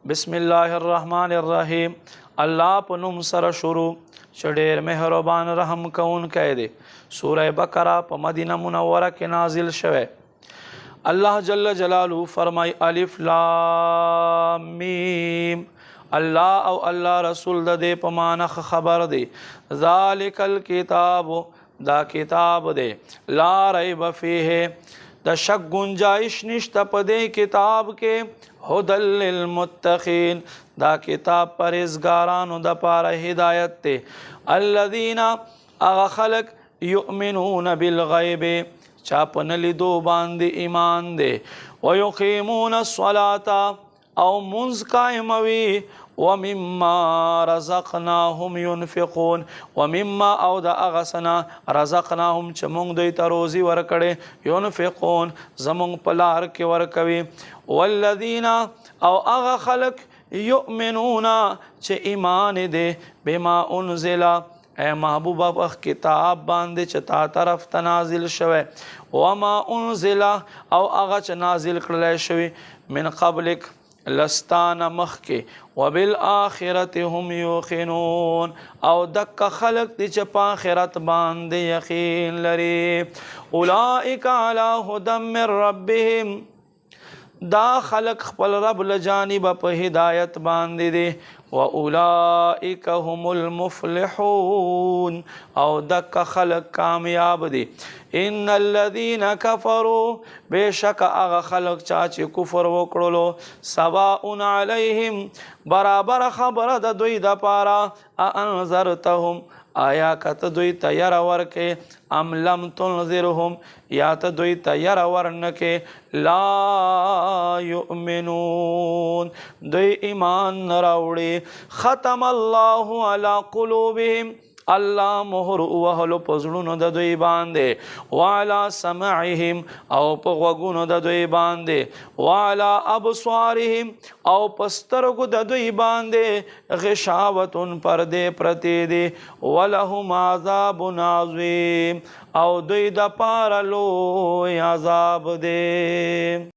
بسم الله الرحمن الرحیم. الله په نوم سره شروع چې ډېر مهربان رحم کوونکی دی. سوره بقره په مدینه منوره کې نازل شوه. الله جل جلاله فرمای الف لام میم. الله او الله رسول د دې په معنی خبر دی. ذالک الکتاب، دا کتاب دی، لا ریب فیه، د شک گنجائش نشته په دې کتاب کې، هدی للمتقین، دا کتاب پرهیزګارانو د پاره هدایت دی. الذین، هغه خلق، یؤمنون بالغیب، چا په نه لیدو باندې ایمان دی، ویقیمون الصلاة، او منځ قایموي، ومما رزقناهم ينفقون، ومما او د هغه څه نه رزقناهم چې موږ دوی ته روزي ورکړې، ينفقون زموږ په لار کې ورکوي. والذین، او هغه خلق، یؤمنون چې ایمان دی، بما انزل، اے محبوبه په کتاب باندې چې تا طرف ته نازل شوی، وما انزل، او هغه چې نازل کړلی شوی، من قبلک، لستان مخکې، وبالآخرت هم یوقنون، او دک خلق دی چې په آخرت باندې یقین لري. اولئک علی هدی من ربهم، دا خلق خپل رب لجانب په هدایت باندې دی. واولئک هم المفلحون، او دک خلق کامیاب دی. ان الذین کفروا، بشک هغه خلق چا چې کفر وکړلو، سواء علیهم، برابر خبره د دوی د پاره، انذرتهم، آیا کته دوی ته یره ورکې، ام لم تنذرهم، یا ته دوی ته یره ورنکې، لا یؤمنون، دوی ایمان نه راوړي. ختم الله علی قلوبهم، الله مهر وهلو په زړونو د دوی باندې، وعلى سمعهم، او په غوږونو د دوی باندې، وعلى ابصارهم، او په سترګو د دوی باندې، غشاوة پردې پرتې دي، ولهم عذاب عظیم، او دوی د پاره لوی عذاب دی.